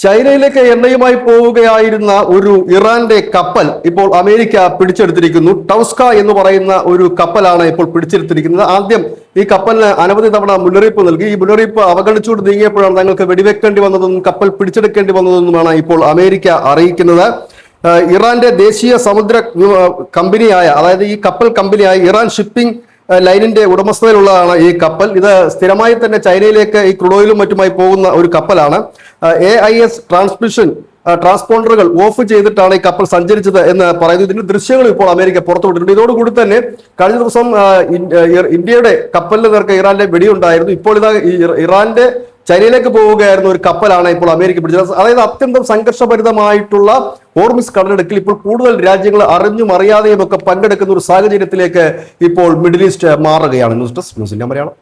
ചൈനയിലേക്ക് എണ്ണയുമായി പോവുകയായിരുന്ന ഒരു ഇറാന്റെ കപ്പൽ ഇപ്പോൾ അമേരിക്ക പിടിച്ചെടുത്തിരിക്കുന്നു. ടൗസ്ക എന്ന് പറയുന്ന ഒരു കപ്പലാണ് ഇപ്പോൾ പിടിച്ചെടുത്തിരിക്കുന്നത്. ആദ്യം ഈ കപ്പലിന് അനവധി തവണ മുന്നറിയിപ്പ് നൽകി. ഈ മുന്നറിയിപ്പ് അവഗണിച്ചുകൊണ്ട് നീങ്ങിയപ്പോഴാണ് തങ്ങൾക്ക് വെടിവെക്കേണ്ടി വന്നതെന്നും കപ്പൽ പിടിച്ചെടുക്കേണ്ടി വന്നതെന്നുമാണ് ഇപ്പോൾ അമേരിക്ക അറിയിക്കുന്നത്. ഇറാന്റെ ദേശീയ സമുദ്ര കമ്പനിയായ, അതായത് ഈ കപ്പൽ കമ്പനിയായ ഇറാൻ ഷിപ്പിംഗ് ലൈനിന്റെ ഉടമസ്ഥതയിലുള്ളതാണ് ഈ കപ്പൽ. ഇത് സ്ഥിരമായി തന്നെ ചൈനയിലേക്ക് ഈ ക്രൂഡ് ഓയിലും മറ്റുമായി പോകുന്ന ഒരു കപ്പലാണ്. AIS ട്രാൻസ്പോണ്ടറുകൾ ഓഫ് ചെയ്തിട്ടാണ് ഈ കപ്പൽ സഞ്ചരിച്ചത് എന്ന് പറയുന്നു. ഇതിന്റെ ദൃശ്യങ്ങൾ ഇപ്പോൾ അമേരിക്ക പുറത്തുവിട്ടിട്ടുണ്ട്. ഇതോടുകൂടി തന്നെ കഴിഞ്ഞ ദിവസം ഇന്ത്യയുടെ കപ്പലിന് നേർക്ക് ഇറാന്റെ വെടിയുണ്ടായിരുന്നു. ഇപ്പോൾ ഇതാ ഇറാന്റെ ചൈനയിലേക്ക് പോവുകയായിരുന്ന ഒരു കപ്പലാണ് ഇപ്പോൾ അമേരിക്ക പിടിച്ചത്. അതായത് അത്യന്തം സംഘർഷഭരിതമായിട്ടുള്ള ഹോർമുസ് കടലിടുക്കിൽ ഇപ്പോൾ കൂടുതൽ രാജ്യങ്ങൾ അറിഞ്ഞും അറിയാതെയും ഒക്കെ പങ്കെടുക്കുന്ന ഒരു സാഹചര്യത്തിലേക്ക് ഇപ്പോൾ മിഡിൽ ഈസ്റ്റ് മാറുകയാണ്. News desk news India Malayalam.